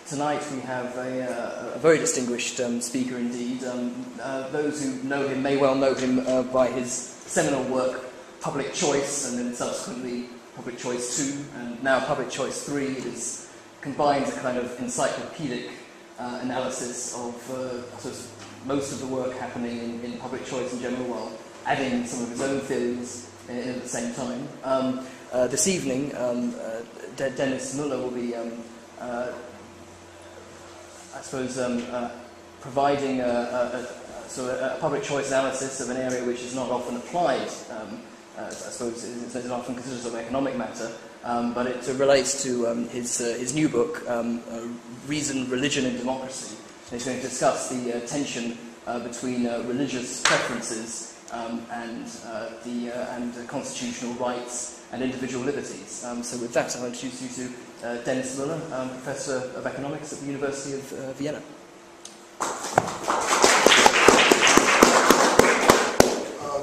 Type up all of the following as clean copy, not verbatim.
tonight we have a very distinguished speaker indeed. Those who know him may well know him by his seminal work, Public Choice, and then subsequently Public Choice 2, and now Public Choice 3. It combines a kind of encyclopedic analysis of sort of most of the work happening in public choice in general, while adding some of his own theories at the same time. This evening, Dennis Mueller will be, providing a public choice analysis of an area which is not often applied. I suppose it's often considered as an economic matter, but it relates to his new book, Reason, Religion and Democracy. And he's going to discuss the tension between religious preferences and constitutional rights and individual liberties. So with that, I'll introduce you to Dennis Mueller, Professor of Economics at the University of Vienna.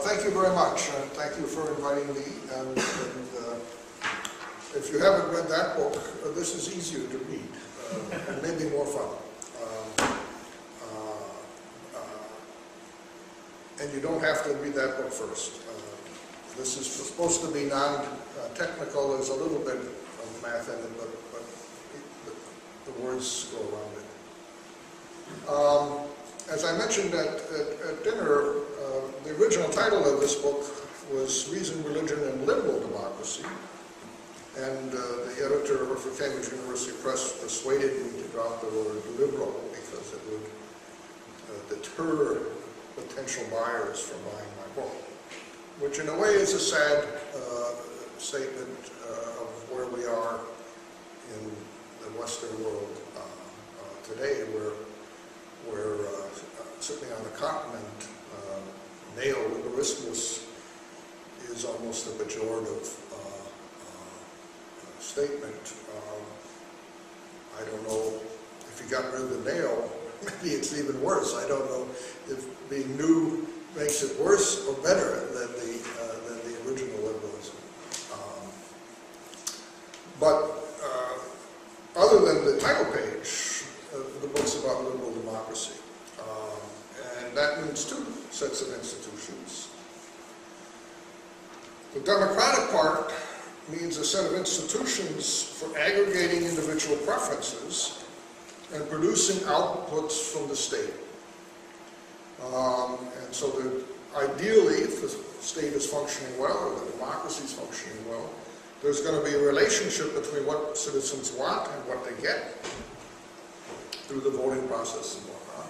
Thank you very much. Thank you for inviting me. And if you haven't read that book, this is easier to read and maybe more fun. And you don't have to read that book first. This is supposed to be non-technical. There's a little bit of math in it, but the words go around it. As I mentioned at dinner, the original title of this book was Reason, Religion, and Liberal Democracy. And the editor of the Cambridge University Press persuaded me to drop the word liberal because it would deter potential buyers from buying my book, which in a way is a sad statement of where we are in the Western world today, where certainly on the continent, neoliberalism is almost a pejorative statement. I don't know if you got rid of the nail, maybe it's even worse. I don't know if being new makes it worse or better than the original liberalism. But other than the title page, the book's about liberal democracy. And that means two sets of institutions. The democratic part means a set of institutions for aggregating individual preferences and producing outputs from the state. And so ideally, if the state is functioning well, or the democracy is functioning well, there's going to be a relationship between what citizens want and what they get through the voting process and whatnot.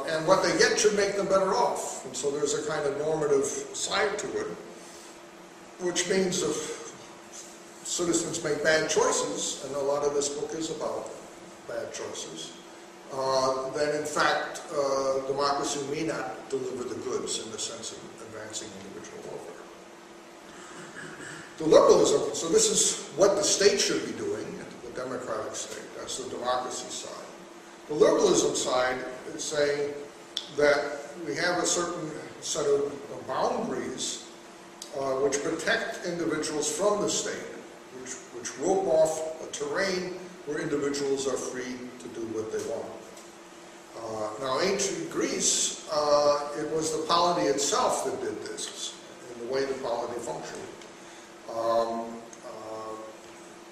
And what they get should make them better off. And so there's a kind of normative side to it, which means if citizens make bad choices, and a lot of this book is about bad choices, then in fact democracy may not deliver the goods in the sense of advancing individual welfare. The liberalism, so this is what the state should be doing, the democratic state, that's the democracy side. The liberalism side is saying that we have a certain set of boundaries which protect individuals from the state, which rope off a terrain where individuals are free to do what they want. Now, ancient Greece, it was the polity itself that did this, in the way the polity functioned.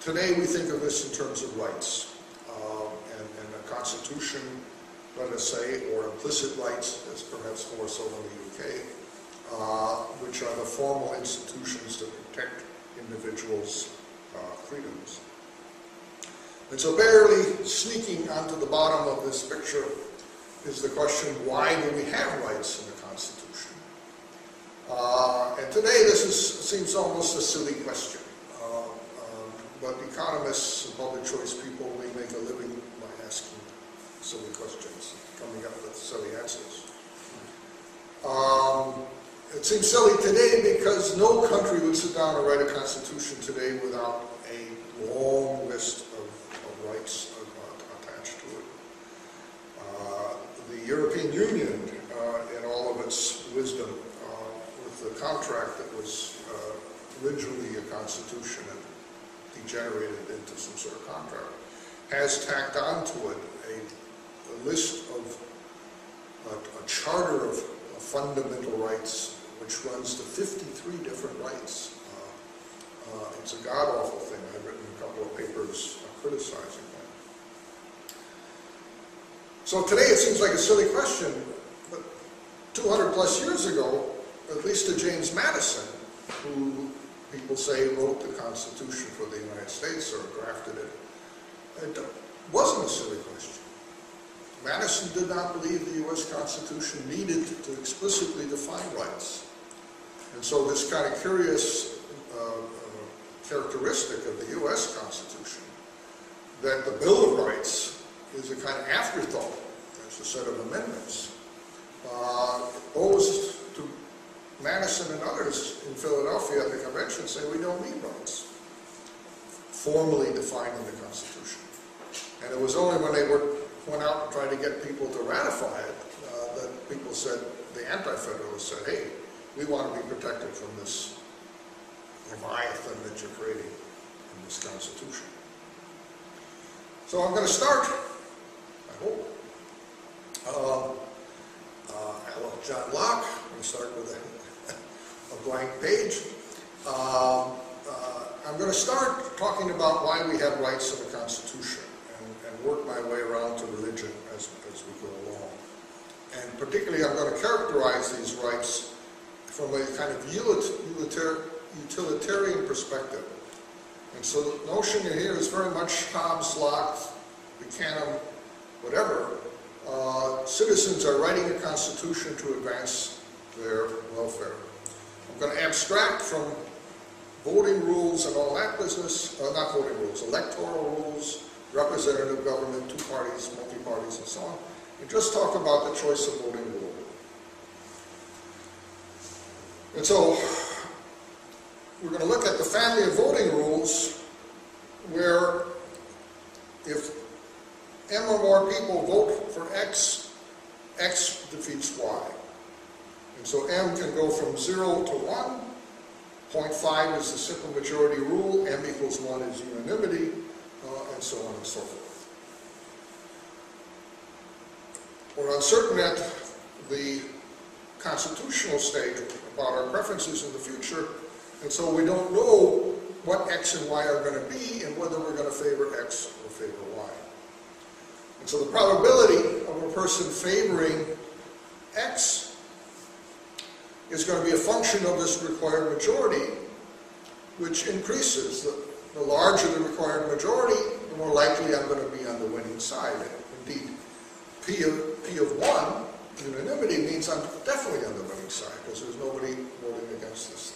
Today, we think of this in terms of rights, and a constitution, let us say, or implicit rights, as perhaps more so in the UK, which are the formal institutions that protect individuals' freedoms. And so barely sneaking onto the bottom of this picture is the question, why do we have rights in the Constitution? And today this seems almost a silly question. But economists and public choice people, we make a living by asking silly questions, coming up with silly answers. It seems silly today because no country would sit down and write a constitution today without a long list of rights attached to it. The European Union, in all of its wisdom, with the contract that was originally a constitution and degenerated into some sort of contract, has tacked onto it a list of a charter of fundamental rights, which runs to 53 different rights. It's a god-awful thing. I've written a couple of papers criticizing that. So today it seems like a silly question, but 200 plus years ago, at least to James Madison, who people say wrote the Constitution for the United States or drafted it, it wasn't a silly question. Madison did not believe the U.S. Constitution needed to explicitly define rights. And so this kind of curious characteristic of the U.S. Constitution, that the Bill of Rights is a kind of afterthought, there's a set of amendments, owes to Madison and others in Philadelphia at the convention say we don't need rights formally defined in the Constitution. And it was only when they went out and tried to get people to ratify it that people said, the anti-federalists said, hey, we want to be protected from this leviathan that you're creating in this Constitution. So I'm going to start, I hope, John Locke. I'm going to start with a blank page. I'm going to start talking about why we have rights in the Constitution and work my way around to religion as we go along. And particularly I'm going to characterize these rights from a kind of utilitarian perspective. And so the notion here is very much Hobbes, Locke, Buchanan, whatever. Citizens are writing a constitution to advance their welfare. I'm going to abstract from voting rules and all that business, not voting rules, electoral rules, representative government, two parties, multi-parties, and so on, and just talk about the choice of voting rule. And so we're going to look at the family of voting rules where if M or more people vote for X, X defeats Y. And so M can go from 0 to 1. 0.5 is the simple majority rule. M equals 1 is unanimity, and so on and so forth. We're uncertain at the constitutional stage about our preferences in the future, and so we don't know what X and Y are going to be and whether we're going to favor X or favor Y. And so the probability of a person favoring X is going to be a function of this required majority, which increases. The larger the required majority, the more likely I'm going to be on the winning side. Indeed, P of 1, unanimity, means I'm definitely on the winning side, because there's nobody voting against this.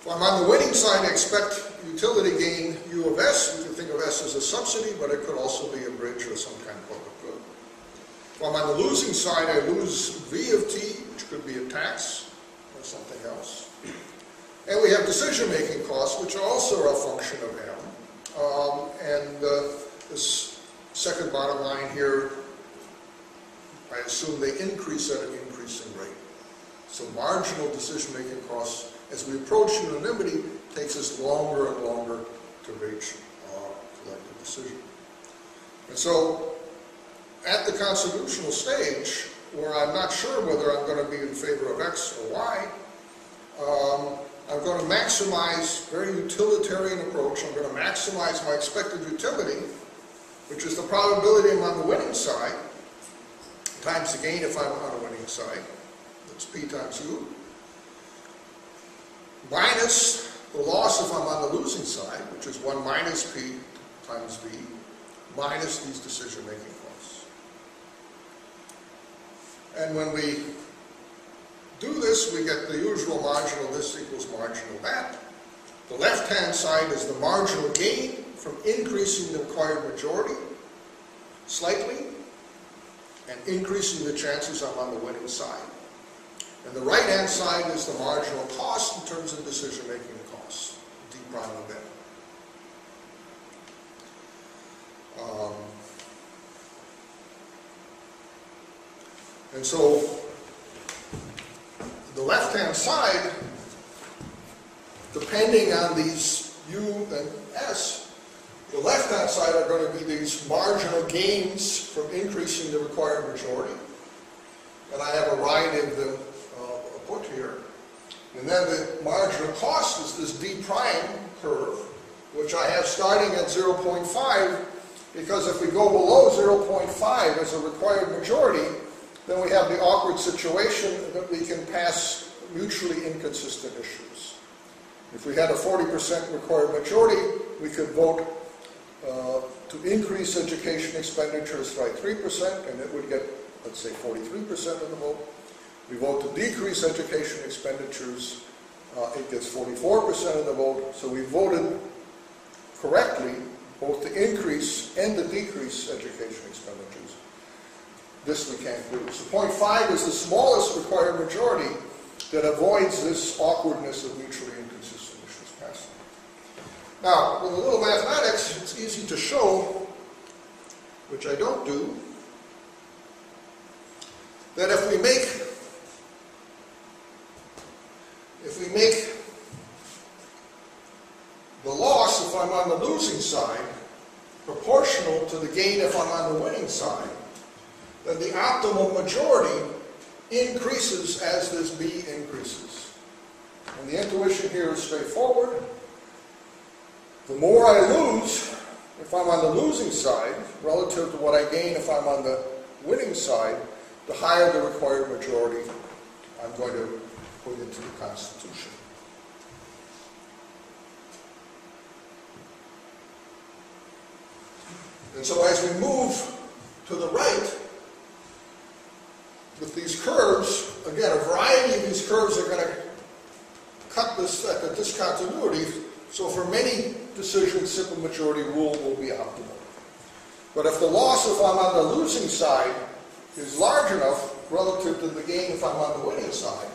If I'm on the winning side, I expect utility gain U of S. We can think of S as a subsidy, but it could also be a bridge or some kind of public good. If I'm on the losing side, I lose V of T, which could be a tax or something else. And we have decision-making costs, which also are a function of M. This second bottom line here, I assume they increase at an increasing rate. So marginal decision-making costs, as we approach unanimity, takes us longer and longer to reach collective decision. And so, at the constitutional stage, where I'm not sure whether I'm going to be in favor of X or Y, I'm going to maximize, very utilitarian approach, I'm going to maximize my expected utility, which is the probability I'm on the winning side, times the gain if I'm on the winning side, that's P times U, minus the loss if I'm on the losing side, which is 1 minus P times V, minus these decision-making costs. And when we do this, we get the usual marginal this equals marginal that. The left-hand side is the marginal gain from increasing the required majority slightly and increasing the chances I'm on the winning side. And the right-hand side is the marginal cost in terms of decision-making costs, D prime of n. And so the left-hand side, depending on these U and S, The left-hand side are going to be these marginal gains from increasing the required majority. And I have a variety of them put here. And then the marginal cost is this d prime curve, which I have starting at 0.5, because if we go below 0.5 as a required majority, then we have the awkward situation that we can pass mutually inconsistent issues. If we had a 40% required majority, we could vote to increase education expenditures by 3%, and it would get, let's say, 43% of the vote. We vote to decrease education expenditures, it gets 44% of the vote. So we voted correctly both to increase and to decrease education expenditures. This we can't do. So 0.5 is the smallest required majority that avoids this awkwardness of mutually inconsistent issues passing. Now, with a little mathematics, it's easy to show, which I don't do, that if we make the loss, if I'm on the losing side, proportional to the gain if I'm on the winning side, then the optimal majority increases as this B increases. And the intuition here is straightforward. The more I lose if I'm on the losing side, relative to what I gain if I'm on the winning side, the higher the required majority I'm going to put into the Constitution. And so as we move to the right, with these curves, again, a variety of these curves are going to cut this at the discontinuity. So for many decisions, simple majority rule will be optimal. But if the loss, if I'm on the losing side, is large enough relative to the gain if I'm on the winning side,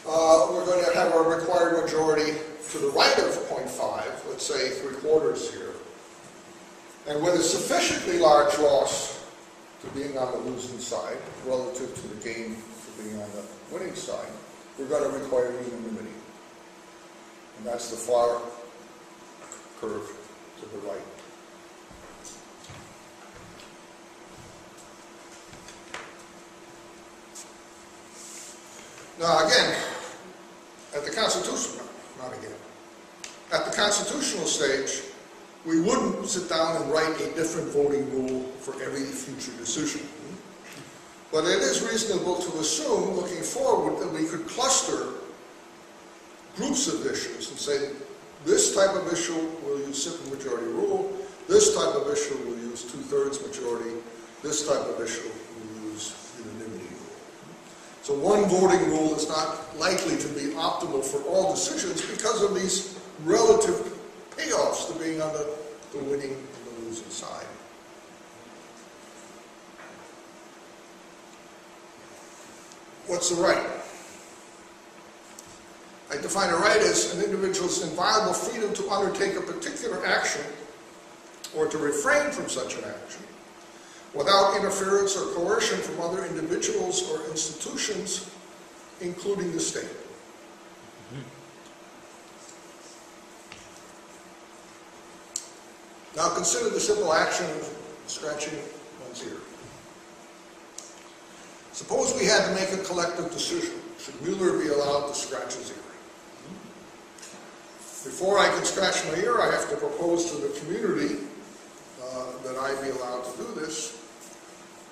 we're going to have a required majority to the right of 0.5, let's say 3/4 here. And with a sufficiently large loss to being on the losing side relative to the gain to being on the winning side, we're going to require unanimity. And that's the far curve to the right. Now again, at the constitutional stage, we wouldn't sit down and write a different voting rule for every future decision. But it is reasonable to assume, looking forward, that we could cluster groups of issues and say, this type of issue will use simple majority rule, this type of issue will use 2/3 majority, this type of issue will use unanimity rule. So one voting rule is not likely to be optimal for all decisions because of these relative payoffs to being on the winning and the losing side. What's the right? I define a right as an individual's inviolable freedom to undertake a particular action or to refrain from such an action without interference or coercion from other individuals or institutions, including the state. Now consider the simple action of scratching one's ear. Suppose we had to make a collective decision. Should Mueller be allowed to scratch his ear? Before I can scratch my ear, I have to propose to the community that I be allowed to do this.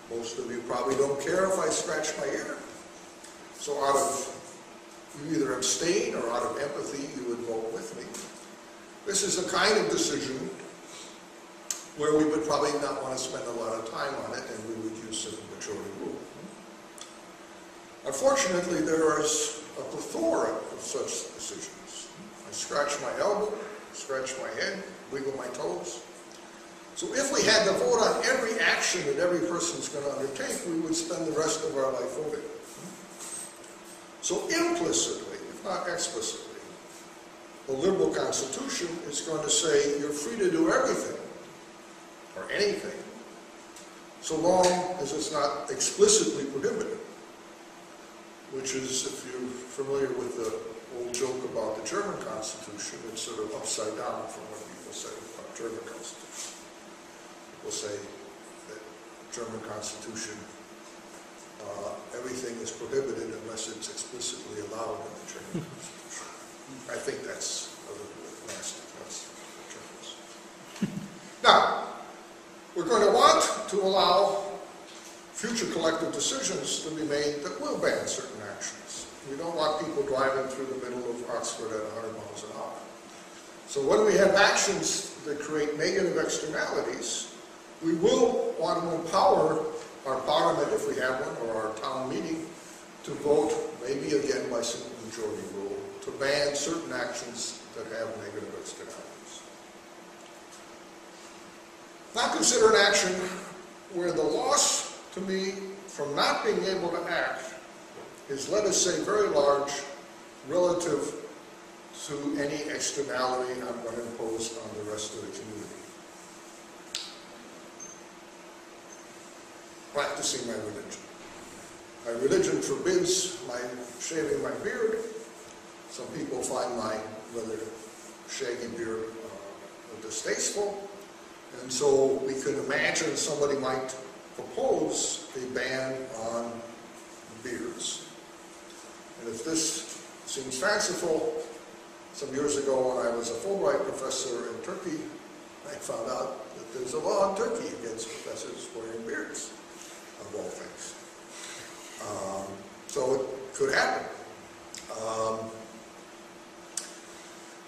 Most of you probably don't care if I scratch my ear. So you either abstain or out of empathy, you would vote with me. This is a kind of decision where we would probably not want to spend a lot of time on it, and we would use simple majority rule. Unfortunately, there is a plethora of such decisions. I scratch my elbow, scratch my head, wiggle my toes. So if we had to vote on every action that every person is going to undertake, we would spend the rest of our life voting. So implicitly, if not explicitly, the liberal constitution is going to say you're free to do everything, or anything, so long as it's not explicitly prohibited, which is, if you're familiar with the old joke about the German Constitution. It's sort of upside down from what people say about German Constitution. People say that German Constitution, everything is prohibited unless it's explicitly allowed in the German Constitution. I think that's a little bit nasty. That's Germans. Now, we're going to want to allow future collective decisions to be made that will ban certain actions. We don't want people driving through the middle of Oxford at 100 miles an hour. So when we have actions that create negative externalities, we will want to empower our parliament, if we have one, or our town meeting, to vote, maybe again by simple majority rule, to ban certain actions that have negative externalities. Now consider an action where the loss to me from not being able to act is, let us say, very large relative to any externality I'm going to impose on the rest of the community. Practicing my religion. My religion forbids my shaving my beard. Some people find my rather shaggy beard distasteful. And so we can imagine somebody might propose a ban on beards. And if this seems fanciful, some years ago when I was a Fulbright professor in Turkey, I found out that there's a law in Turkey against professors wearing beards, of all things. So it could happen.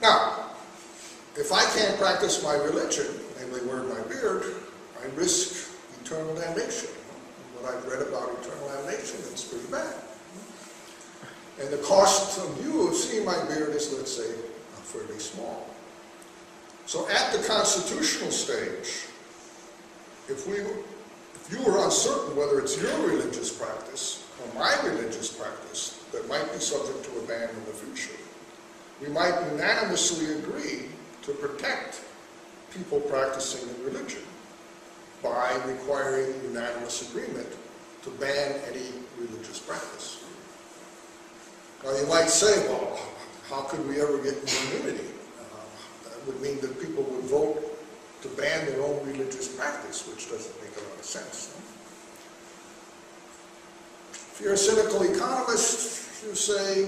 Now, if I can't practice my religion, namely wear my beard, I risk eternal damnation. What I've read about eternal damnation is pretty bad. And the cost of you of seeing my beard is, let's say, fairly small. So at the constitutional stage, if you were uncertain whether it's your religious practice or my religious practice that might be subject to a ban in the future, we might unanimously agree to protect people practicing the religion by requiring unanimous agreement to ban any religious practice. Now you might say, well, how could we ever get unanimity? That would mean that people would vote to ban their own religious practice, which doesn't make a lot of sense. No? If you're a cynical economist, you say,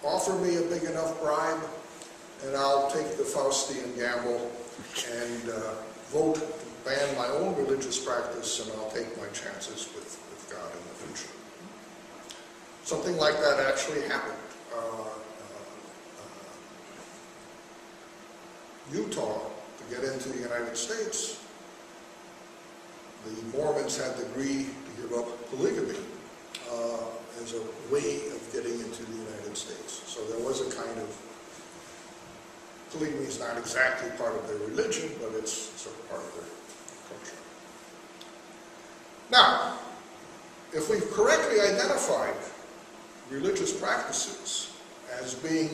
offer me a big enough bribe and I'll take the Faustian gamble and vote to ban my own religious practice, and I'll take my chances with God in the future. Something like that actually happened. Utah, to get into the United States, the Mormons had to agree to give up polygamy as a way of getting into the United States. So there was a kind of, polygamy is not exactly part of their religion, but it's sort of part of their culture. Now, if we've correctly identified religious practices as being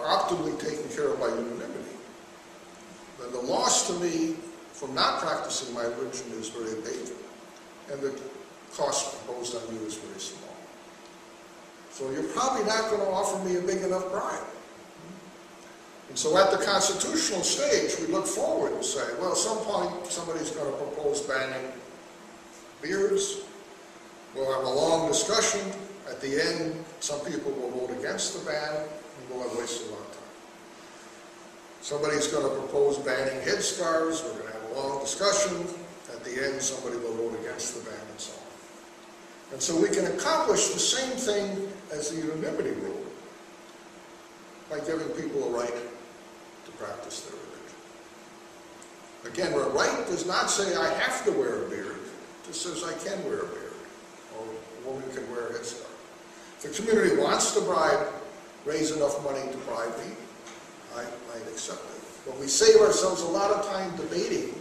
optimally taken care of by unanimity, then the loss to me from not practicing my religion is very big, and the cost imposed on you is very small. So you're probably not going to offer me a big enough bribe. And so at the constitutional stage, we look forward and say, well, at some point somebody's going to propose banning beards. We'll have a long discussion. At the end, some people will vote against the ban, and we'll have wasted a lot of time. Somebody's going to propose banning headscarves. We're going to have a long discussion. At the end, somebody will vote against the ban, and so on. And so we can accomplish the same thing as the unanimity rule by giving people a right to practice their religion. Again, a right does not say I have to wear a beard. It just says I can wear a beard, or a woman can wear a headscarf. If the community wants to raise enough money to bribe me, I might accept it. But we save ourselves a lot of time debating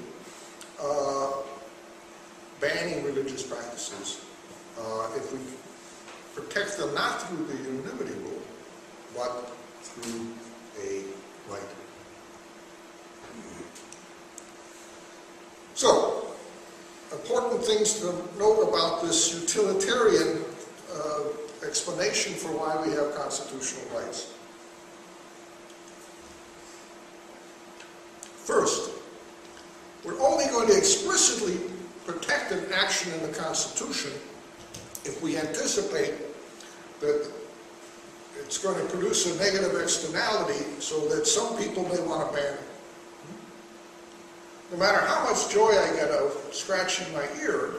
banning religious practices if we protect them not through the unanimity rule, but through a right. So, important things to note about this utilitarian explanation for why we have constitutional rights. First, we're only going to explicitly protect an action in the Constitution if we anticipate that it's going to produce a negative externality so that some people may want to ban it. No matter how much joy I get out of scratching my ear,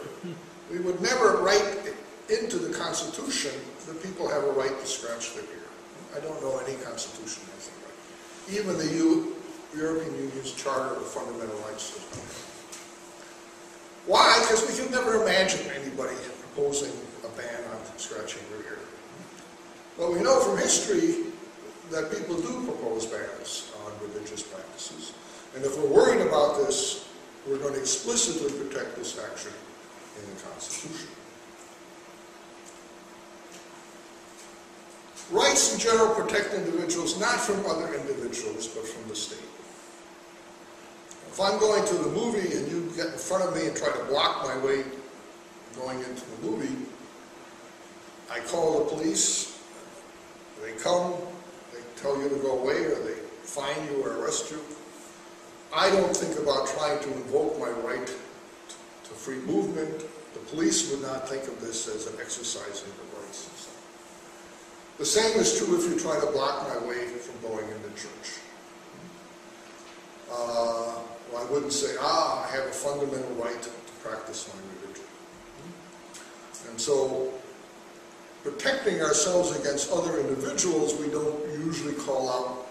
we would never write into the Constitution that people have a right to scratch their ear. I don't know any Constitution has that right. Even the European Union's Charter of Fundamental Rights does not. Why? Because we could never imagine anybody proposing a ban on scratching their ear. But we know from history that people do propose bans on religious practices. And if we're worried about this, we're going to explicitly protect this action in the Constitution. Rights in general protect individuals not from other individuals, but from the state. If I'm going to the movie and you get in front of me and try to block my way going into the movie, I call the police, they come, they tell you to go away, or they fine you or arrest you. I don't think about trying to invoke my right to free movement. The police would not think of this as an exercising the rights. The same is true if you try to block my way from going into church. Well, I wouldn't say, I have a fundamental right to practice my religion. And so, protecting ourselves against other individuals, we don't usually call out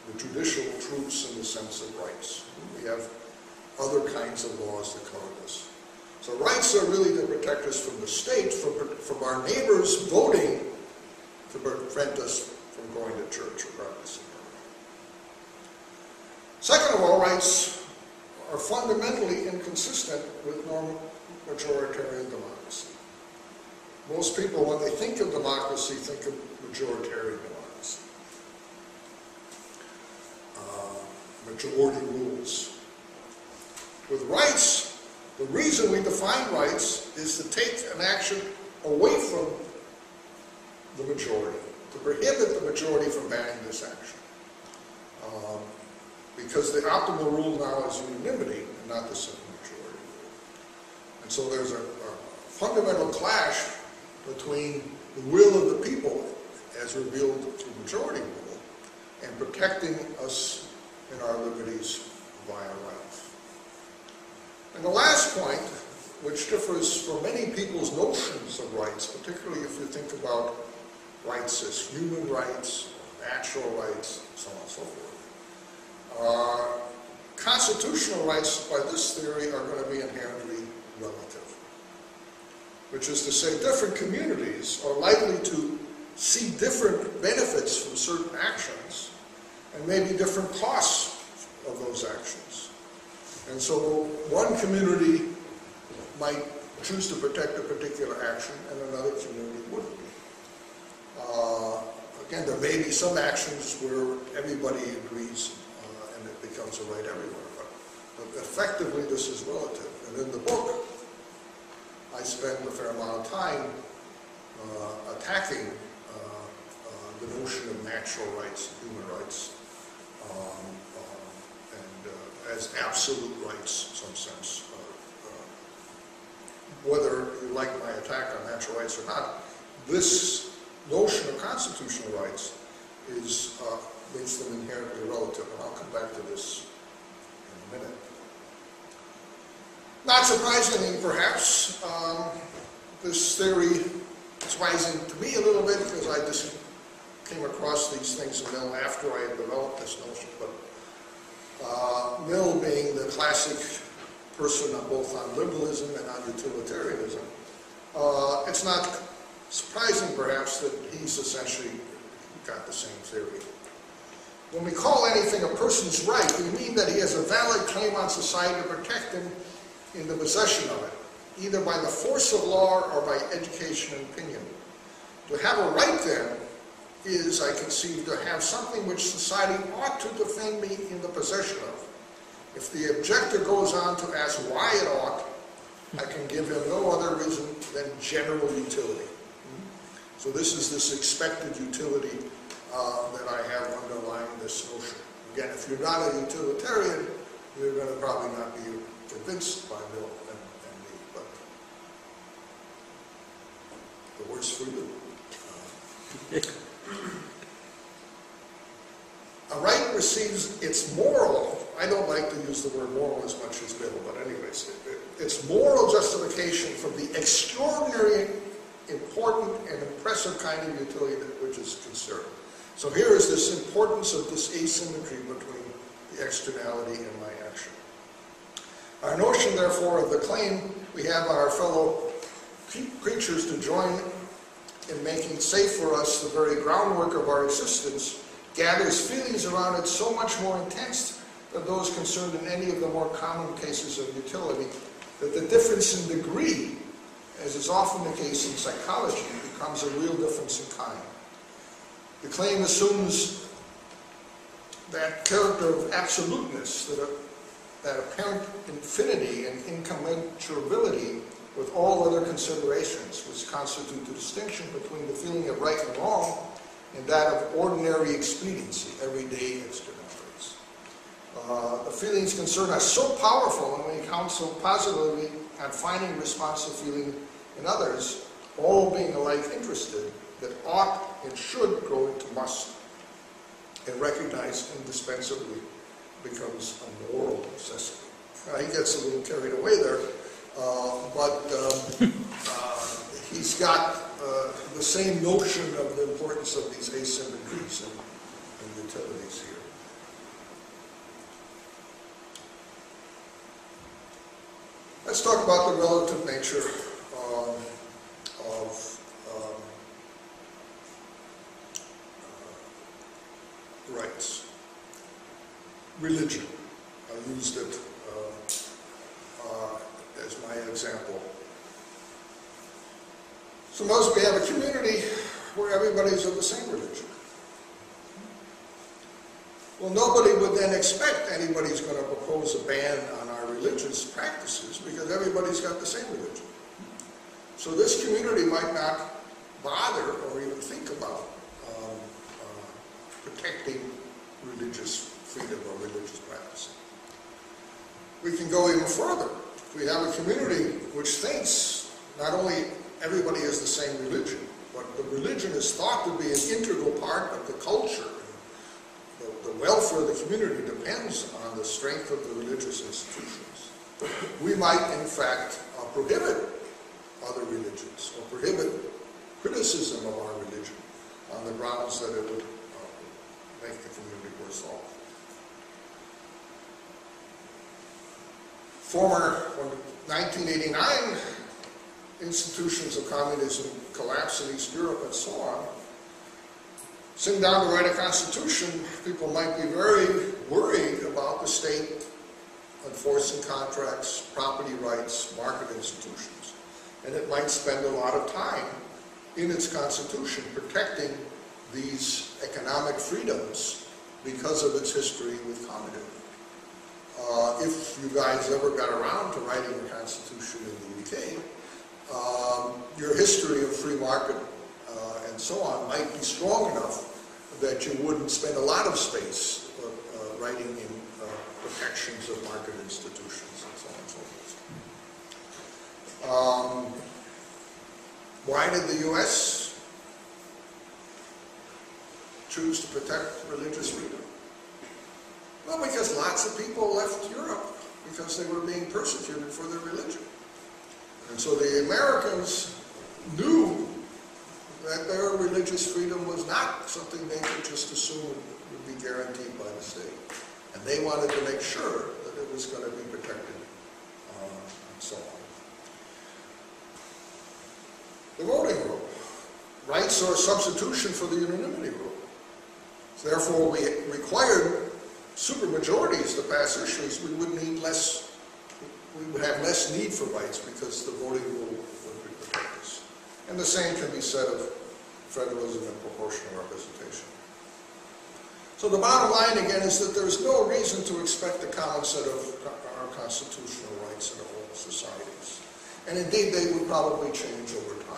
the judicial troops in the sense of rights. We have other kinds of laws that cover this. So rights are really to protect us from the state, from our neighbors voting to prevent us from going to church or practicing. Second of all, rights are fundamentally inconsistent with normal majoritarian democracy. Most people, when they think of democracy, think of majoritarian democracy. Majority rules. With rights, the reason we define rights is to take an action away from the majority, to prohibit the majority from banning this action. Because the optimal rule now is unanimity, and not the simple majority rule. And so there's a fundamental clash between the will of the people, as revealed through majority rule, and protecting us in our liberties via rights. And the last point, which differs from many people's notions of rights, particularly if you think about rights as human rights, natural rights, so on and so forth. Constitutional rights, by this theory, are going to be inherently relative. Which is to say, different communities are likely to see different benefits from certain actions, and maybe different costs of those actions. And so one community might choose to protect a particular action, and another community wouldn't. Again, there may be some actions where everybody agrees and it becomes a right everywhere, but effectively this is relative. And in the book, I spend a fair amount of time attacking the notion of natural rights, human rights, and as absolute rights in some sense. Whether you like my attack on natural rights or not, this notion of constitutional rights is makes them inherently relative, and I'll come back to this in a minute. Not surprisingly, perhaps, this theory is surprising to me a little bit because I just came across these things in Mill after I had developed this notion. But Mill, being the classic person both on liberalism and on utilitarianism, it's not surprising, perhaps, that he's essentially got the same theory. When we call anything a person's right, we mean that he has a valid claim on society to protect him in the possession of it, either by the force of law or by education and opinion. To have a right, then, is, I conceive, to have something which society ought to defend me in the possession of. If the objector goes on to ask why it ought, I can give him no other reason than general utility. So this is this expected utility that I have underlying this notion. Again, if you're not a utilitarian, you're going to probably not be convinced by Mill and me, but the worse for you. A right receives its moral, I don't like to use the word moral as much as Mill, but anyways, its moral justification from the extraordinary, important, and impressive kind of utility which is concerned. So here is this importance of this asymmetry between the externality and my action. Our notion, therefore, of the claim we have our fellow creatures to join in making safe for us the very groundwork of our existence gathers feelings around it so much more intense than those concerned in any of the more common cases of utility that the difference in degree, as is often the case in psychology, becomes a real difference in kind. The claim assumes that character of absoluteness, that apparent infinity and incommensurability with all other considerations, which constitute the distinction between the feeling of right and wrong and that of ordinary expediency, everyday externalities. The feelings concerned are so powerful and we count so positively on finding responsive feeling in others, all being alike interested, that ought and should grow into must, and recognized indispensably becomes a moral necessity. He gets a little carried away there, but he's got the same notion of the importance of these asymmetries and utilities here. Let's talk about the relative nature of rights. Religion. I used it as my example. Suppose we have a community where everybody's of the same religion. Well, nobody would then expect anybody's going to propose a ban on our religious practices because everybody's got the same religion. So this community might not bother or even think about protecting religious freedom or religious practice. We can go even further. We have a community which thinks not only everybody has the same religion, but the religion is thought to be an integral part of the culture. The welfare of the community depends on the strength of the religious institutions. We might, in fact, prohibit other religions or prohibit criticism of our religion on the grounds that it would make the community worse off. Former 1989 institutions of communism collapse in East Europe and so on. Sitting down to write a constitution, people might be very worried about the state enforcing contracts, property rights, market institutions. And it might spend a lot of time in its constitution protecting these economic freedoms because of its history with communism. If you guys ever got around to writing a constitution in the UK, your history of free market and so on might be strong enough that you wouldn't spend a lot of space writing in protections of market institutions and so on and so forth. Why did the US choose to protect religious freedom? Well, because lots of people left Europe because they were being persecuted for their religion. And so the Americans knew that their religious freedom was not something they could just assume would be guaranteed by the state. And they wanted to make sure that it was going to be protected and so on. The voting rule. Rights are a substitution for the unanimity rule. Therefore, we required supermajorities to pass issues, we would have less need for rights because the voting rule would protect us. And the same can be said of federalism and proportional representation. So the bottom line again is that there's no reason to expect a common set of our constitutional rights in all societies. And indeed they would probably change over time.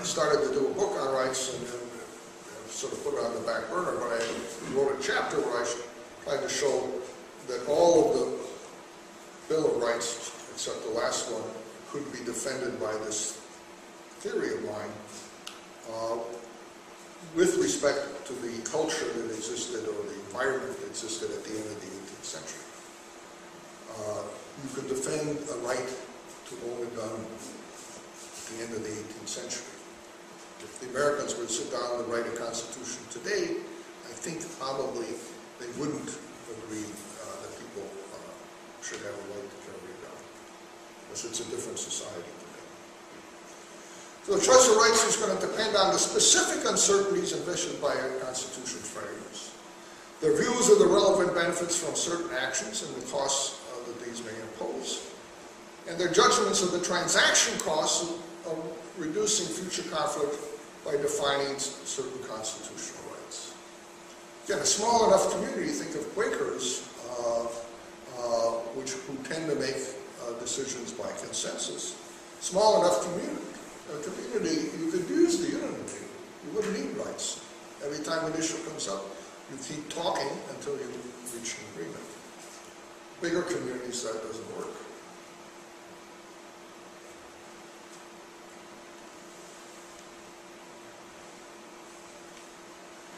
started to do a book on rights and then sort of put it on the back burner, but I wrote a chapter where I tried to show that all of the Bill of Rights, except the last one, could be defended by this theory of mine with respect to the culture that existed or the environment that existed at the end of the 18th century. You could defend a right to own a gun at the end of the 18th century. If the Americans were to sit down and write a constitution today, I think probably they wouldn't agree that people should have a right to carry a gun, because it's a different society today. So the choice of rights is going to depend on the specific uncertainties envisioned by a constitution's framers, their views of the relevant benefits from certain actions and the costs that these may impose, and their judgments of the transaction costs of reducing future conflict by defining certain constitutional rights. Again, a small enough community, think of Quakers, who tend to make decisions by consensus. Small enough community, you could use the unity. You wouldn't need rights. Every time an issue comes up, you keep talking until you reach an agreement. Bigger communities, that doesn't work.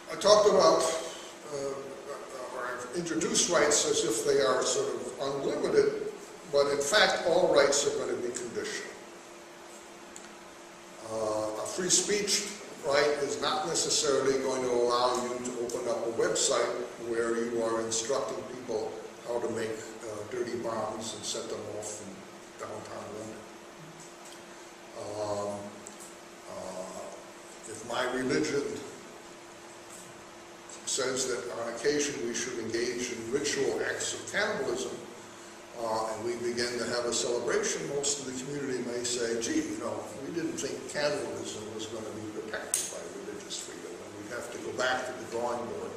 I talked about, or I've introduced rights as if they are sort of unlimited, but in fact all rights are going to be conditional. A free speech right is not necessarily going to allow you to open up a website where you are instructing people how to make dirty bombs and set them off in downtown London. If my religion says that on occasion we should engage in ritual acts of cannibalism, and we begin to have a celebration, most of the community may say, gee, you know, we didn't think cannibalism was going to be protected by religious freedom, and we have to go back to the drawing board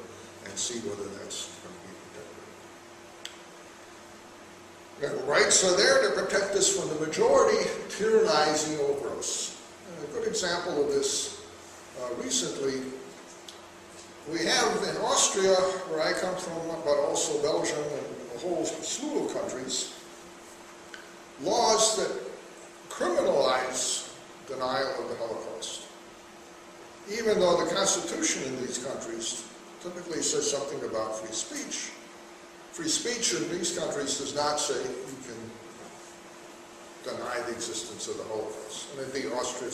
and see whether that's going to be protected. And rights are there to protect us from the majority tyrannizing over us. And a good example of this recently, we have in Austria, where I come from, but also Belgium and a whole slew of countries, laws that criminalize denial of the Holocaust. Even though the Constitution in these countries typically says something about free speech. Free speech in these countries does not say you can deny the existence of the Holocaust. And indeed, Austria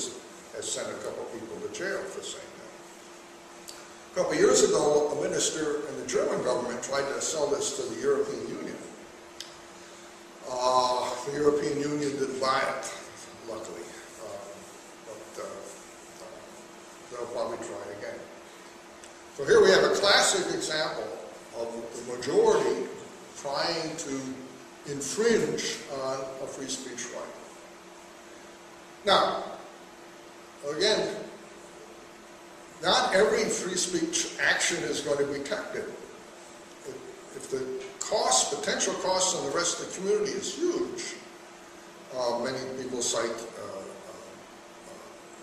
has sent a couple of people to jail for saying that. A couple of years ago, a minister in the German government tried to sell this to the European Union. The European Union didn't buy it, luckily, but they'll probably try again. So here we have a classic example of the majority trying to infringe on a free speech right. Now, again, not every free speech action is going to be protected. If the potential costs on the rest of the community is huge, many people cite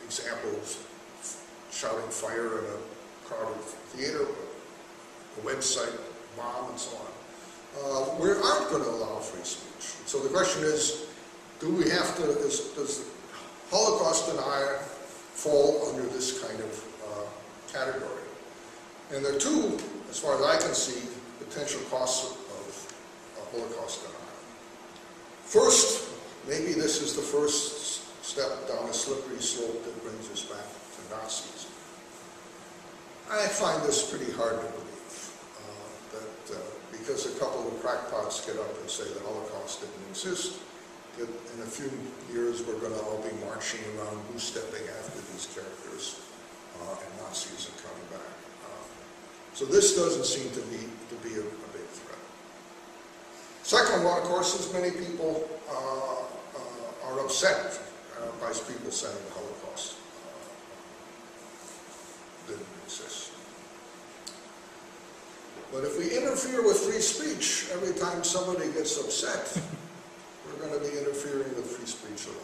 examples, shouting fire in a crowded theater, a website, bomb, and so on. We aren't going to allow free speech. So the question is, do we have to, does Holocaust denial fall under this kind of category? And there are two, as far as I can see, potential costs of Holocaust denial. First, maybe this is the first step down a slippery slope that brings us back to Nazism. I find this pretty hard to believe, that because a couple of crackpots get up and say the Holocaust didn't exist, that in a few years we're going to all be marching around goose-stepping after these characters, and Nazis are coming back. So this doesn't seem to be a big threat. Second one, of course, is many people are upset by people saying the Holocaust didn't exist. But if we interfere with free speech, every time somebody gets upset, we're going to be interfering with free speach a lot.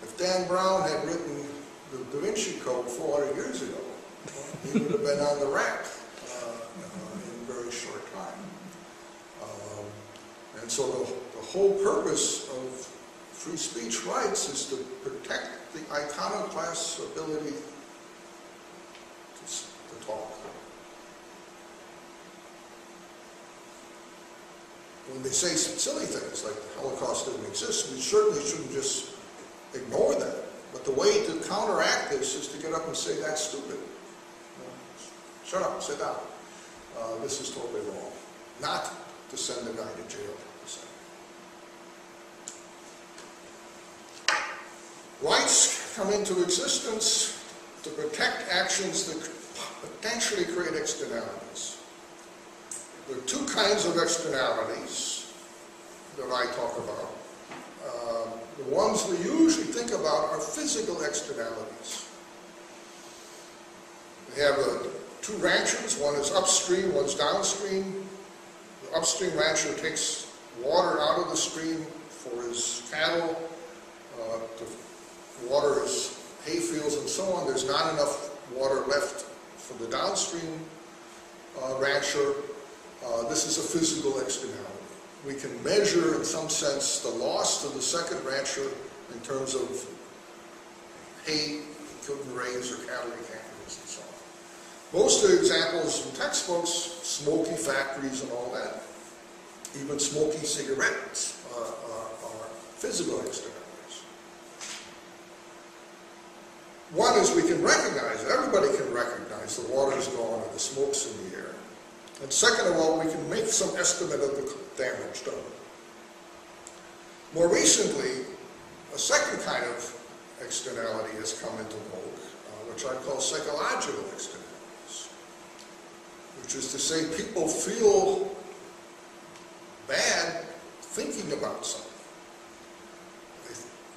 If Dan Brown had written the Da Vinci Code 400 years ago, he would have been on the rack in a very short time. And so the whole purpose of free speech rights is to protect the iconoclast's ability to talk. When they say silly things like the Holocaust didn't exist, we certainly shouldn't just ignore that. But the way to counteract this is to get up and say, that's stupid. Shut up, sit down. This is totally wrong. Not to send the guy to jail. Rights come into existence to protect actions that potentially create externalities. There are two kinds of externalities that I talk about. The ones we usually think about are physical externalities. We have two ranchers, one is upstream, one's downstream. The upstream rancher takes water out of the stream for his cattle, to water his hay fields and so on. There's not enough water left for the downstream rancher. This is a physical externality. We can measure, in some sense, the loss to the second rancher in terms of hay he couldn't raise or cattle he can't raise and so on. Most of the examples in textbooks, smoky factories and all that, even smoky cigarettes are physical externalities. One is we can recognize, everybody can recognize the water's gone and the smoke's in the air. And second of all, we can make some estimate of the damage done. More recently, a second kind of externality has come into vogue, which I call psychological externalities, which is to say people feel bad thinking about something.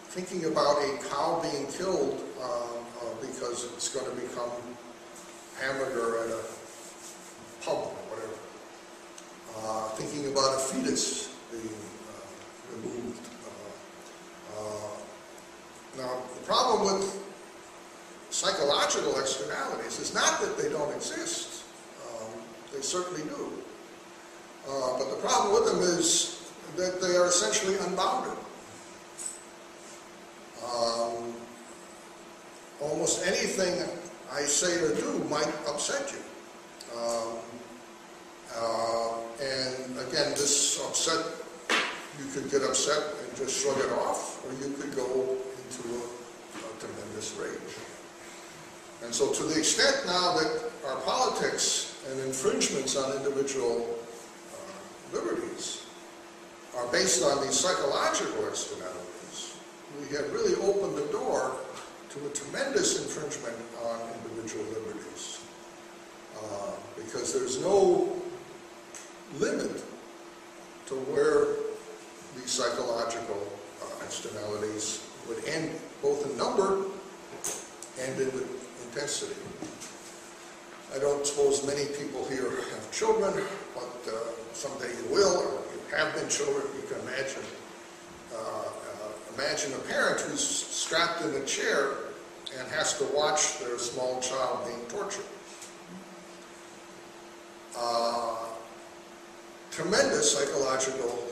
Thinking about a cow being killed because it's going to become hamburger at a pub or whatever. Thinking about a fetus being removed. Now, the problem with psychological externalities is not that they don't exist. They certainly do. But the problem with them is that they are essentially unbounded. Almost anything I say or do might upset you. And again, this upset, you could get upset and just shrug it off, or you could go into a tremendous rage. And so to the extent now that our politics and infringements on individual liberties are based on these psychological externalities, we have really opened the door to a tremendous infringement on individual liberties. Because there's no limit to where these psychological externalities would end, both in number and in intensity. I don't suppose many people here have children, but someday you will, or you have been children. You can imagine. Imagine a parent who's strapped in a chair and has to watch their small child being tortured. Tremendous psychological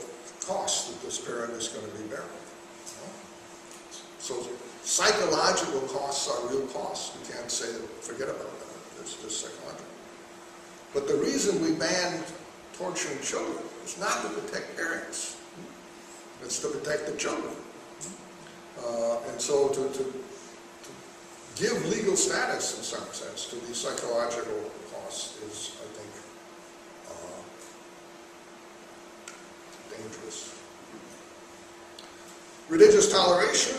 cost that this parent is going to be bearing. So psychological costs are real costs. You can't say, forget about that. It's just psychological. But the reason we banned torturing children is not to protect parents. It's to protect the children. And so to give legal status, in some sense, to these psychological costs is, I think, dangerous. Religious toleration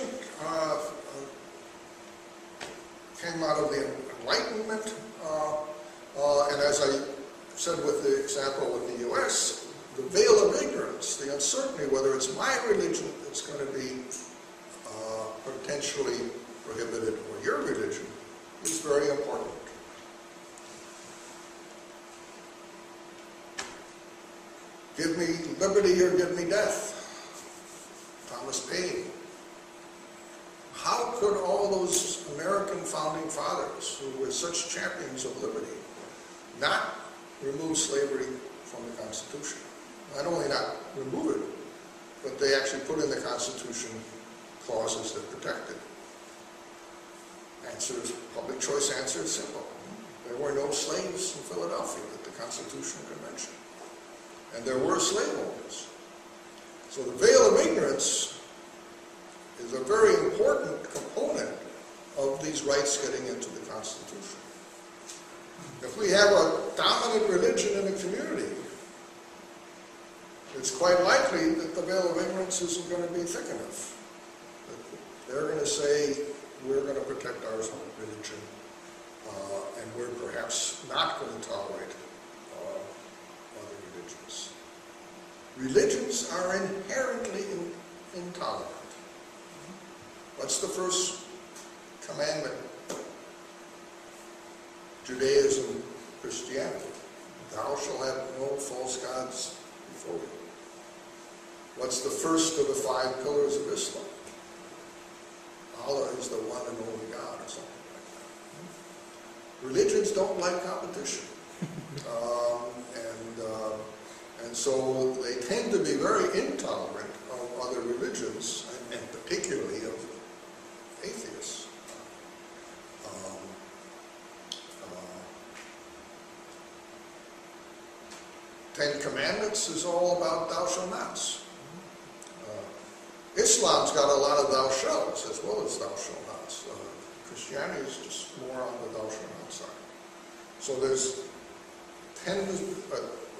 came out of the Enlightenment, and as I said with the example with the U.S., the veil of ignorance, the uncertainty whether it's my religion that's going to be potentially prohibited or your religion is very important. Give me liberty or give me death. Thomas Paine. How could all those American founding fathers who were such champions of liberty not remove slavery from the Constitution? Not only not remove it, but they actually put in the Constitution clauses that protect it. Public choice answer is simple. There were no slaves in Philadelphia at the Constitutional Convention. And there were slave owners. So the veil of ignorance is a very important component of these rights getting into the Constitution. If we have a dominant religion in a community, it's quite likely that the veil of ignorance isn't going to be thick enough. They're going to say, we're going to protect our own religion, and we're perhaps not going to tolerate other religions. Religions are inherently intolerant. What's the first commandment? Judaism, Christianity. Thou shalt have no false gods before you. What's the first of the 5 pillars of Islam? Allah is the one and only God, or something like that. Religions don't like competition. And so they tend to be very intolerant of other religions, and particularly of atheists. 10 Commandments is all about thou shalt nots. Islam's got a lot of thou shalls as well as thou shalt nots. Christianity is just more on the thou shalt not side. So there's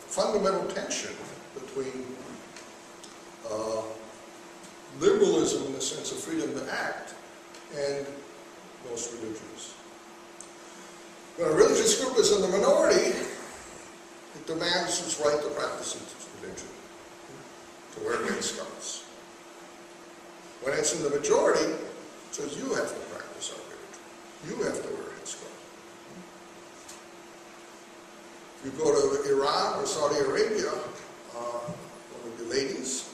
fundamental tension between liberalism in the sense of freedom to act and most religions. When a religious group is in the minority, it demands its right to practice its religion, to wear headscarves. When it's in the majority, it says you have to practice our religion. You have to wear a headscarf. If you go to Iran or Saudi Arabia, one of the ladies,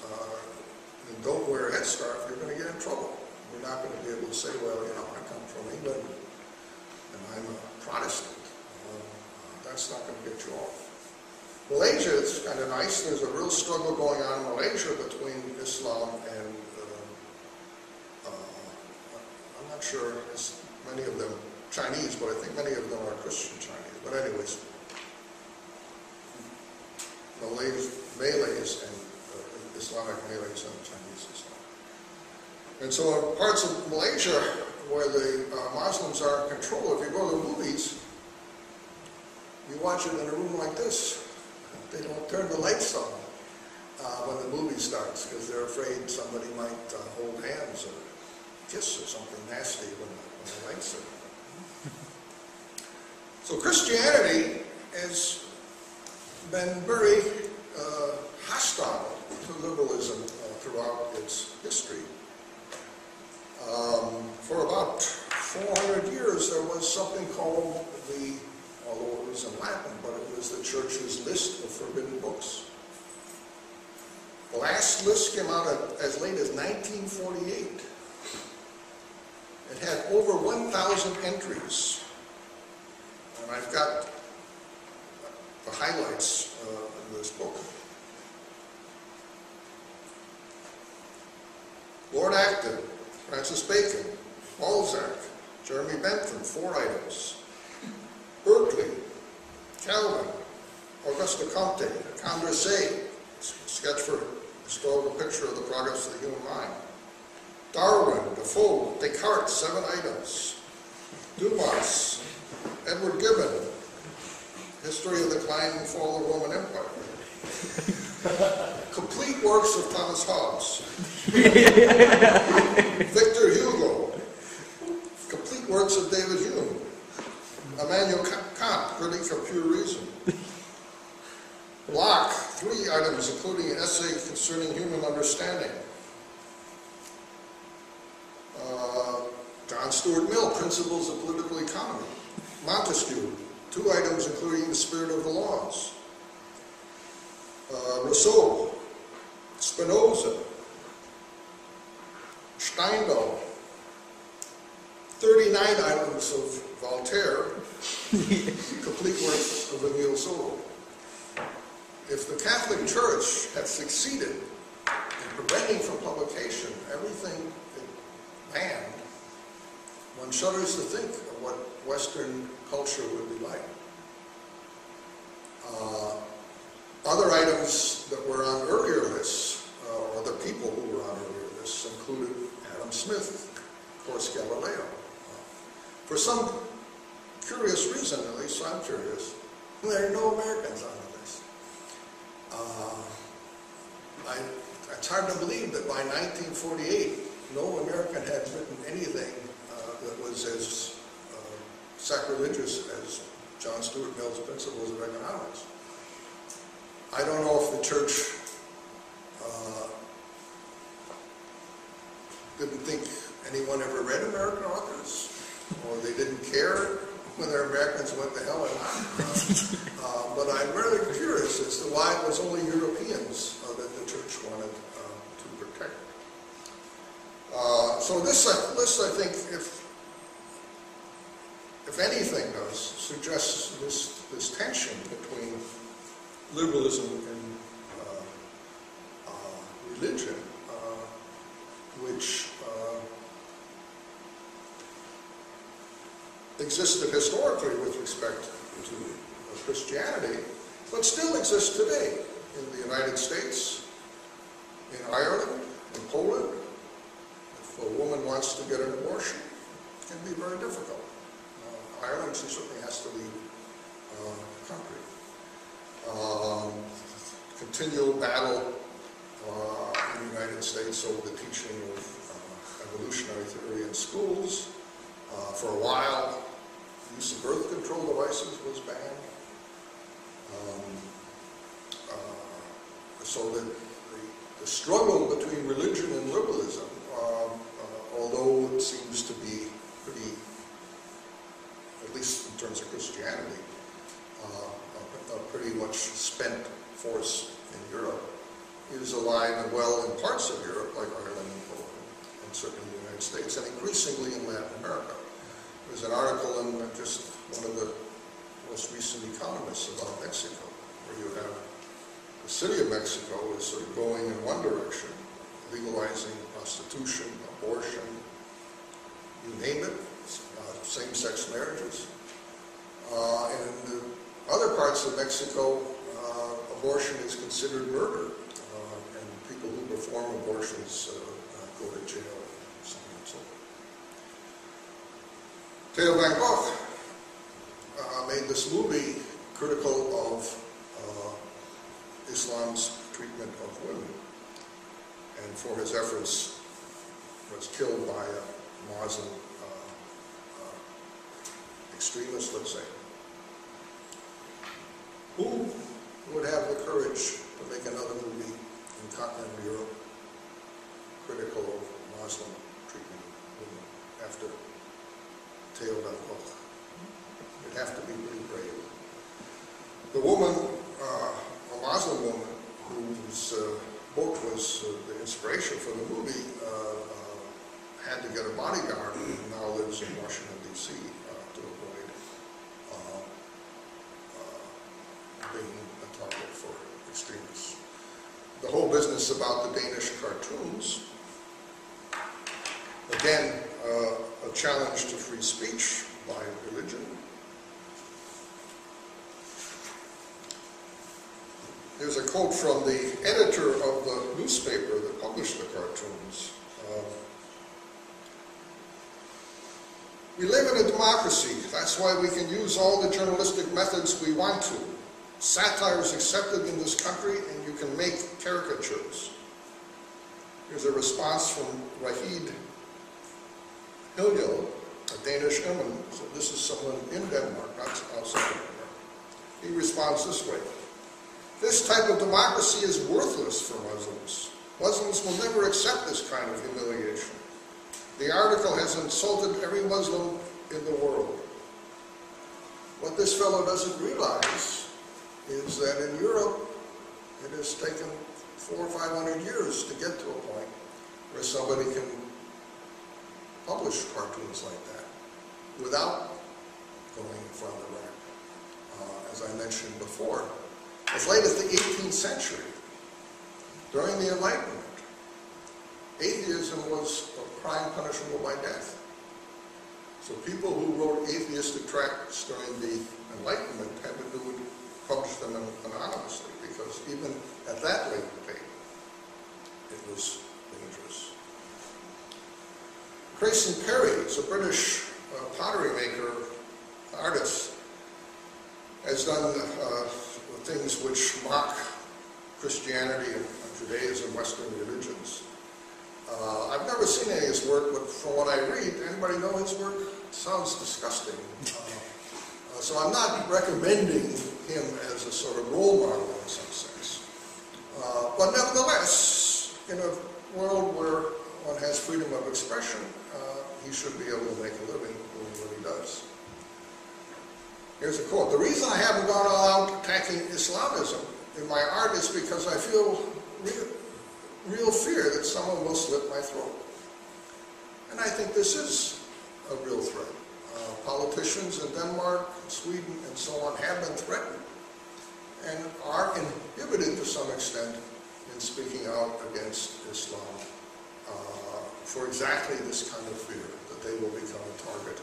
and don't wear a headscarf, you're going to get in trouble. You're not going to be able to say, well, you know, I come from England and I'm a Protestant. That's not going to get you off. Malaysia is kind of nice. There's a real struggle going on in Malaysia between Islam and, I'm not sure as many of them Chinese, but I think many of them are Christian Chinese. But anyways, Malays and Islamic Malays and Chinese Islam. And so in parts of Malaysia where the Muslims are in control, if you go to the movies, you watch it in a room like this. They don't turn the lights on when the movie starts because they're afraid somebody might hold hands or kiss or something nasty when the lights are on. So Christianity has been very hostile to liberalism throughout its history. For about 400 years there was something called although it was in Latin, but it was the church's list of forbidden books. The last list came out as late as 1948. It had over 1,000 entries. And I've got the highlights in this book. Lord Acton, Francis Bacon, Balzac, Jeremy Bentham, 4 items. Berkeley, Calvin, Auguste Comte, Condorcet, sketch for historical picture of the progress of the human mind. Darwin, Defoe, Descartes, 7 items. Dumas, Edward Gibbon, History of the Decline and Fall of the Roman Empire. Complete works of Thomas Hobbes. Victor Hugo, complete works of David Hume. Immanuel Kant, Critic of Pure Reason. Locke, 3 items, including an essay concerning human understanding. John Stuart Mill, Principles of Political Economy. Montesquieu, 2 items, including the Spirit of the Laws. Rousseau, Spinoza, Stendhal, 39 items of Voltaire, complete works of Emile Zola. If the Catholic Church had succeeded in preventing from publication everything it banned, one shudders to think of what Western culture would be like. Other items that were on earlier lists, or the people who were on earlier lists, included Adam Smith, of course Galileo. For some curious reason, at least I'm curious, there are no Americans on the list. It's hard to believe that by 1948, no American had written anything that was as sacrilegious as John Stuart Mill's Principles of Economics. I don't know if the church didn't think anyone ever read American authors, or they didn't care whether Americans went to hell or not. But I'm really curious as to why it was only Europeans that the church wanted to protect. So this list, I think, if anything does, suggests this tension between liberalism and religion, which existed historically with respect to Christianity, but still exists today in the United States, in Ireland, in Poland. If a woman wants to get an abortion, it can be very difficult. Ireland, she certainly has to leave the country. Continual battle in the United States over the teaching of evolutionary theory in schools. For a while, use of birth control devices was banned. So that the struggle between religion and liberalism, although it seems to be pretty, at least in terms of Christianity, a pretty much spent force in Europe, is alive and well in parts of Europe, like Ireland and Poland, and certainly the United States, and increasingly in Latin America. There's an article in just one of the most recent economists about Mexico, where you have the city of Mexico is sort of going in one direction, legalizing prostitution, abortion, you name it, same-sex marriages. And in other parts of Mexico, abortion is considered murder, and people who perform abortions go to jail, and so on and so forth. Theo van Gogh made this movie critical of Islam's treatment of women, and for his efforts was killed by a Muslim extremist, let's say. Who would have the courage to make another movie in continental Europe critical of Muslim treatment of women after Theo van Gogh? It'd have to be pretty brave. The woman, a Muslim woman, whose book was the inspiration for the movie, had to get a bodyguard and now lives in Washington, D.C. To avoid being a target for extremists. The whole business about the Danish cartoons, again, a challenge to free speech by religion. There's a quote from the editor of the newspaper that published the cartoons. We live in a democracy. That's why we can use all the journalistic methods we want to. Satire is accepted in this country, and you can make caricatures. Here's a response from Rahid Hilgel, a Danish woman. So this is someone in Denmark, not outside Denmark. He responds this way. This type of democracy is worthless for Muslims. Muslims will never accept this kind of humiliation. The article has insulted every Muslim in the world. What this fellow doesn't realize is that in Europe, it has taken 400 or 500 years to get to a point where somebody can publish cartoons like that. without going in front of the ramp. As I mentioned before, as late as the 18th century, during the Enlightenment, atheism was a crime punishable by death. So people who wrote atheistic tracts during the Enlightenment had to publish them anonymously, because even at that late date, it was dangerous. Grayson Perry is a British pottery maker, artist, has done things which mock Christianity and Judaism, Western religions. I've never seen any of his work, but from what I read, anybody know his work? It sounds disgusting. So I'm not recommending him as a sort of role model in some sense. But nevertheless, in a world where one has freedom of expression, he should be able to make a living doing what he does. Here's a quote: "The reason I haven't gone all out attacking Islamism in my art is because I feel real fear that someone will slit my throat." And I think this is a real threat. Politicians in Denmark, Sweden, and so on have been threatened and are inhibited to some extent in speaking out against Islam for exactly this kind of fear, that they will become a target.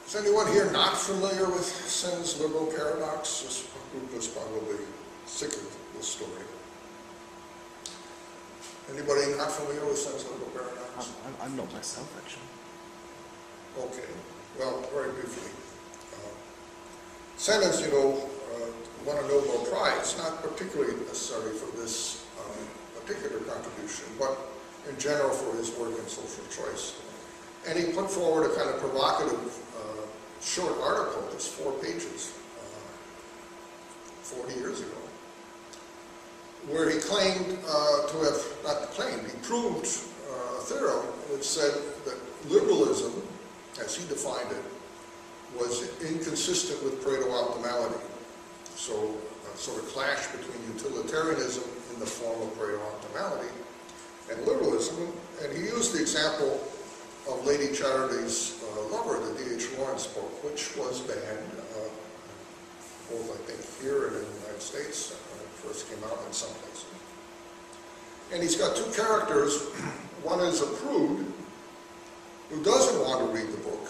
Is anyone here not familiar with Sen's liberal paradox? This group is probably sick of this story. Anybody not familiar with Sen's liberal paradox? I'm not myself, actually. Okay, well, very briefly. Sen, as you know, won a Nobel Prize, not particularly necessarily for this particular contribution, but in general for his work in social choice. And he put forward a kind of provocative short article, just 4 pages, 40 years ago, where he claimed to have, not claimed, he proved a theorem which said that liberalism, as he defined it, was inconsistent with Pareto optimality. So a sort of clash between utilitarianism in the form of Pareto optimality and liberalism. And he used the example of Lady Charity's Lover, the D.H. Lawrence book, which was banned both, I think, here and in the United States when it first came out in some places. And he's got 2 characters. One is a prude, who doesn't want to read the book,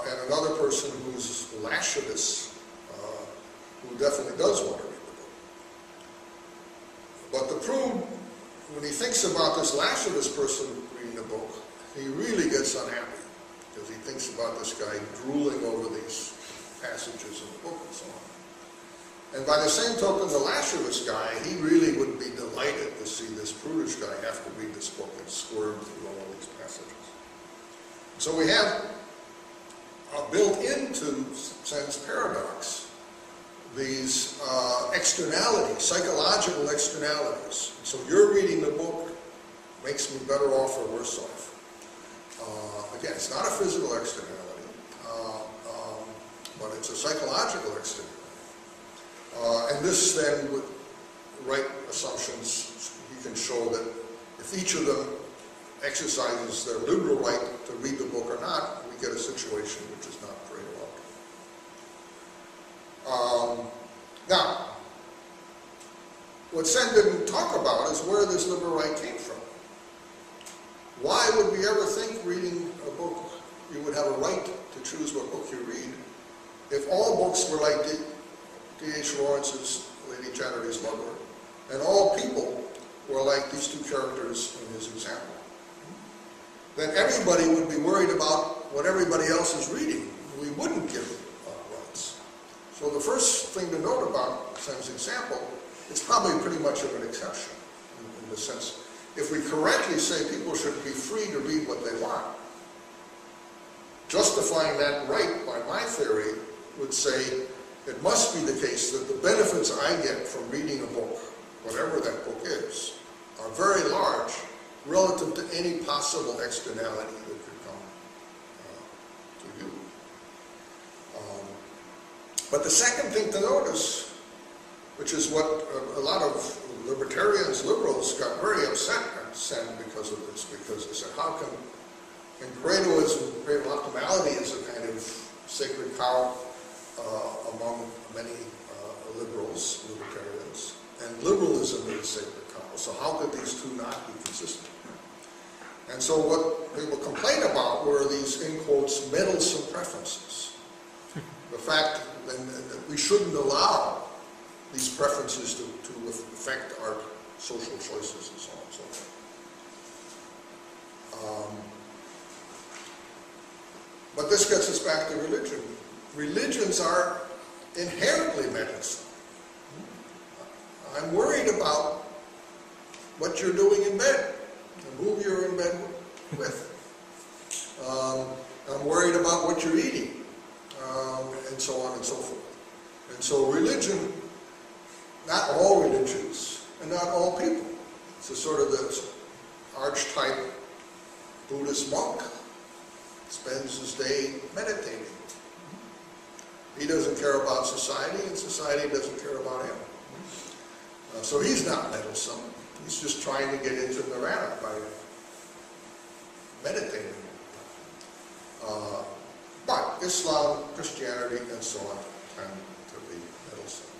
and another person who's lascivious, who definitely does want to read the book. But the prude, when he thinks about this lascivious person reading the book, he really gets unhappy, because he thinks about this guy drooling over these passages in the book and so on. And by the same token, the lascivious guy, he really would be delighted to see this prudish guy have to read this book and squirm through all these passages. So we have built into Sen's paradox these externalities, psychological externalities. So you're reading the book, makes me better off or worse off. Again, it's not a physical externality, but it's a psychological externality. And this then, with right assumptions, you can show that if each of them exercises their liberal right to read the book or not, we get a situation which is not Pareto optimal. Now, what Sen didn't talk about is where this liberal right came from. Why would we ever think reading a book, you would have a right to choose what book you read, if all books were like D.H. Lawrence's Lady Charity's Lover, and all people were like these 2 characters in his example? Then everybody would be worried about what everybody else is reading. We wouldn't give rights. So the first thing to note about Sen's example, it's probably pretty much of an exception, in the sense, if we correctly say people should be free to read what they want, justifying that right by my theory would say it must be the case that the benefits I get from reading a book, whatever that book is, are very large relative to any possible externality that could come to you. But the second thing to notice, which is what a lot of libertarians, liberals, got very upset at Sen because of this, because they said, how can And Pareto optimality is a kind of sacred cow among many libertarians, and liberalism is a sacred cow. So how could these two not be consistent? And so what they will complain about were these, in quotes, meddlesome preferences. The fact that we shouldn't allow these preferences to affect our social choices and so on and so forth. But this gets us back to religion. Religions are inherently meddlesome. I'm worried about what you're doing in bed and who you're in bed with. I'm worried about what you're eating, and so on and so forth. And so religion, not all religions, and not all people. It's a sort of the archetype Buddhist monk spends his day meditating. He doesn't care about society, and society doesn't care about him. So he's not meddlesome. He's just trying to get into nirvana by meditating. But Islam, Christianity, and so on tend to be meddlesome.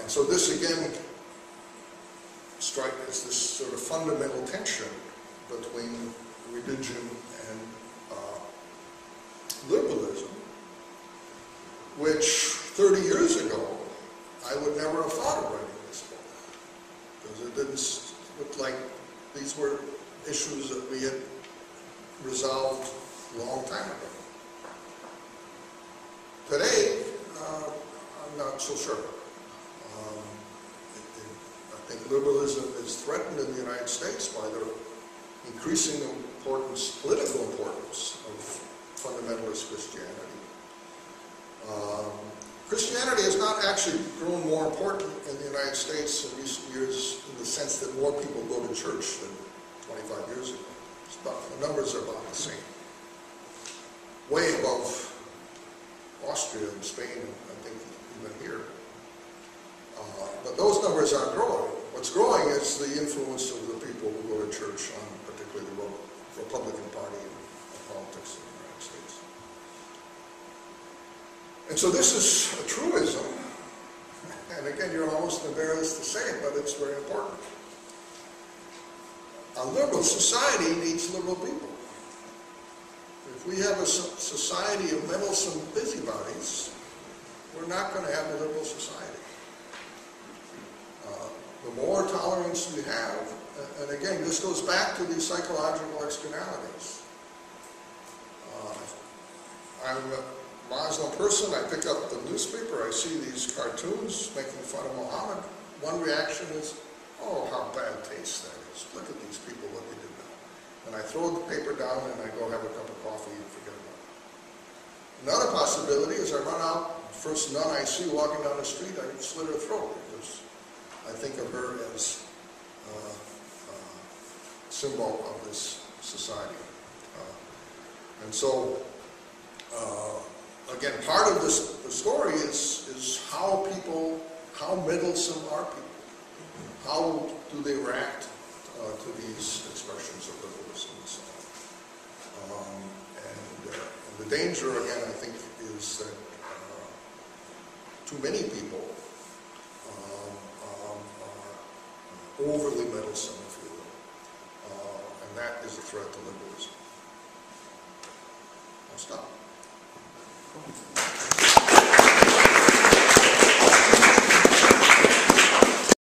And so this again strikes this sort of fundamental tension between religion and liberalism, which 30 years ago I would never have thought of writing this book, because it didn't look like these were issues that we had resolved a long time ago. Today, I'm not so sure. I think liberalism is threatened in the United States by the increasing importance, political importance of fundamentalist Christianity. Christianity has not actually grown more important in the United States in recent years in the sense that more people go to church than 25 years ago. The numbers are about the same. Way above Austria and Spain, and I think even here. But those numbers aren't growing. What's growing is the influence of the people who go to church on particularly the Republican Party and politics in the United States. And so this is a truism, and again, you're almost embarrassed to say it, but it's very important. A liberal society needs liberal people. If we have a society of meddlesome busybodies, we're not going to have a liberal society. The more tolerance we have, and again, this goes back to these psychological externalities. I'm a Muslim person, I pick up the newspaper, I see these cartoons making fun of Muhammad. One reaction is, oh, how bad taste that is. Look at these people, what they did now. And I throw the paper down and I go have a cup of coffee and forget about it. Another possibility is I run out, first nun I see walking down the street, I slit her throat because I think of her as a symbol of this society. And so, again, part of the story is how meddlesome are people? How do they react to these expressions of liberalism and so on? And the danger, again, I think, is that too many people are overly meddlesome, if you will, and that is a threat to liberalism. I'll stop.